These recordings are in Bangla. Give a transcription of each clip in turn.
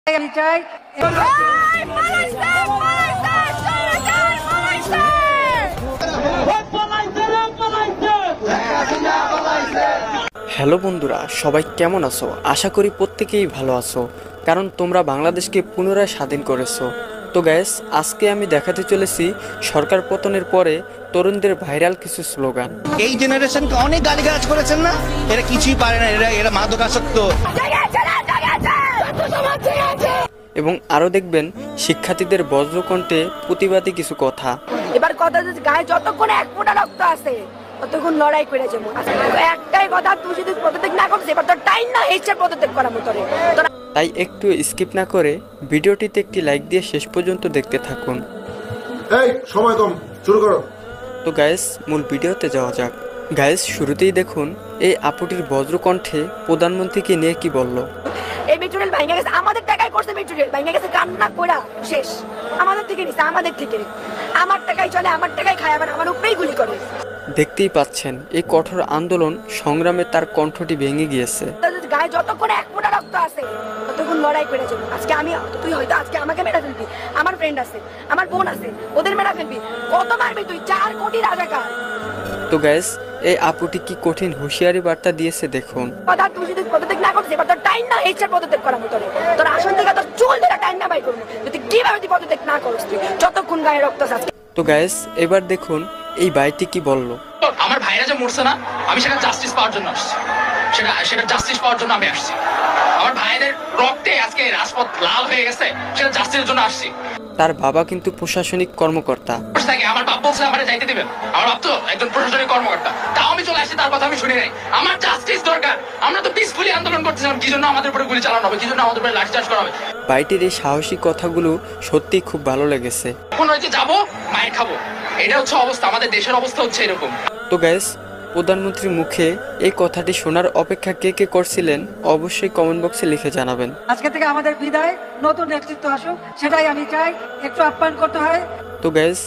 হ্যালো বন্ধুরা, সবাই কেমন আছো? আশা করি প্রত্যেকেই ভালো আছো, কারণ তোমরা বাংলাদেশকে পুনরায় স্বাধীন করেছো। তো গাইস, আজকে আমি দেখাতে চলেছি সরকার পতনের পরে তরুণদের ভাইরাল কিছু স্লোগান। এই জেনারেশনকে অনেক গালিগালাজ করেছেন না, এরা কিছুই পারে না, এরা মাদকাসক্ত। এবং আরো দেখবেন শিক্ষার্থীদের বজ্রকণ্ঠে প্রতিবাদী কিছু কথা। এবার কথা হচ্ছে, গায়ে যতক্ষণ এক ফোঁটা রক্ত আছে ততক্ষণ লড়াই করে যাবো। একটাই কথা, তুই যদি পদত্যাগ না করছিস, এবার তোর টাইম না এসে পদত্যাগ করার মতো। তাই একটু স্কিপ না করে ভিডিওটিতে একটি লাইক দিয়ে শেষ পর্যন্ত দেখতে থাকুন। এই সময় কম, শুরু করো। তো গাইস, মূল ভিডিওতে যাওয়া যাক। গাইস, শুরুতেই দেখুন এই আপুটির বজ্রকণ্ঠে প্রধানমন্ত্রীকে নিয়ে কি বলল। এই মেট্রোরেল ভাঙা গেছে, আমাদের টাকায় করছে, মেট্রোরেল ভাঙা গেছে, কান্না কইরা শেষ। আমাদের থেকে নিছে, আমাদের থেকে। আমার টাকায় চলে, আমার টাকায় খায়, আবার আমার উপরেই গুলি করে। দেখতেই পাচ্ছেন এই কঠোর আন্দোলন সংগ্রামে তার কণ্ঠটি ভেঙে গিয়েছে। গায়ে যতক্ষণ এক ফোঁটা রক্ত আছে ততক্ষণ লড়াই করে যাবো। আজকে আমি, তুই হয়তো আজকে আমাকে মেরে ফেলবি, আমার ফ্রেন্ড আছে, আমার বোন আছে, ওদের মেরে ফেলবি। কত মারবি তুই? 4 কোটি রাজাকার। তো গাইস, এই আপুটি কি কঠিন হুঁশিয়ারি বার্তা দিয়েছে দেখুন। কথা, তুই যদি পদত্যাগ না করছিস, এবার তোর টাইম না এসে পদত্যাগ করার মতো। তোর আসন থেকে তোর চুল ধরে টাইম না বাই করবো, যদি কিভাবে তুই পদত্যাগ না করিস, তুই যতক্ষণ গায়ে রক্ত আছে। তো গাইস, এবার দেখুন এই ভাইটি কি বলল। আমার ভাইরা যে মরছে না, আমি সেটা জাস্টিস পাওয়ার জন্য আসছি, সেটা জাস্টিস পাওয়ার জন্য আমি আসছি। আমার ভাইদের রক্তে আজকে রাজপথ লাল হয়ে গেছে, সেটা জাস্টিসের জন্য আসছি। তার বাবা কিন্তু প্রশাসনিক কর্মকর্তা। আমার বাপ বলছে আমার যাইতে দিবেন, আমার বাপ তো একজন প্রশাসনিক কর্মকর্তা, তাও আমি চলে আসছি, তার কথা আমি শুনি নাই। আমার জাস্টিস দরকার। আমরা তো পিসফুলি আন্দোলন করতেছিলাম, কি জন্য আমাদের উপরে গুলি চালানো হবে, কি জন্য আমাদের উপরে লাঠিচার্জ করা হবে। ভাইটির এই সাহসী কথাগুলো সত্যি খুব ভালো লেগেছে। এখন হয়তো যাবো, মায়ের খাবো, এটা হচ্ছে অবস্থা, আমাদের দেশের অবস্থা হচ্ছে এরকম। তো গাইস, প্রধানমন্ত্রীর মুখে এই কথাটি শোনার অপেক্ষা কে কে করছিলেন অবশ্যই কমেন্ট বক্সে লিখে জানাবেন। আজকে থেকে আমাদের বিদায়, নতুন নেতৃত্ব আসুক, সেটাই আমি চাই। একটু আপ্যায়ন করতে হয়। তো গাইস,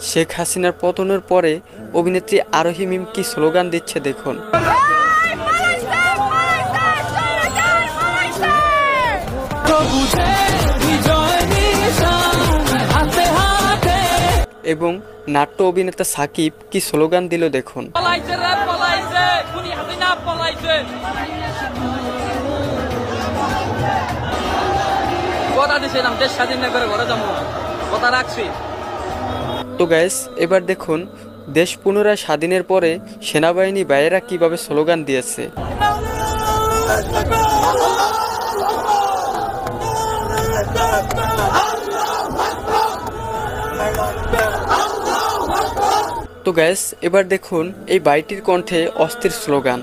শেখ হাসিনার পতনের পরে অভিনেত্রী আরোহী মিম কি স্লোগান দিচ্ছে দেখুন। এবং নাট্য অভিনেতা সাকিব কি স্লোগান দিল দেখুন। তো গাইস, এবার দেখুন দেশ পুনরায় স্বাধীনের পরে সেনাবাহিনী ভাইয়েরা কিভাবে স্লোগান দিয়েছে। তো গাইস, এবার দেখুন এই বাইটির কণ্ঠে অস্থির স্লোগান।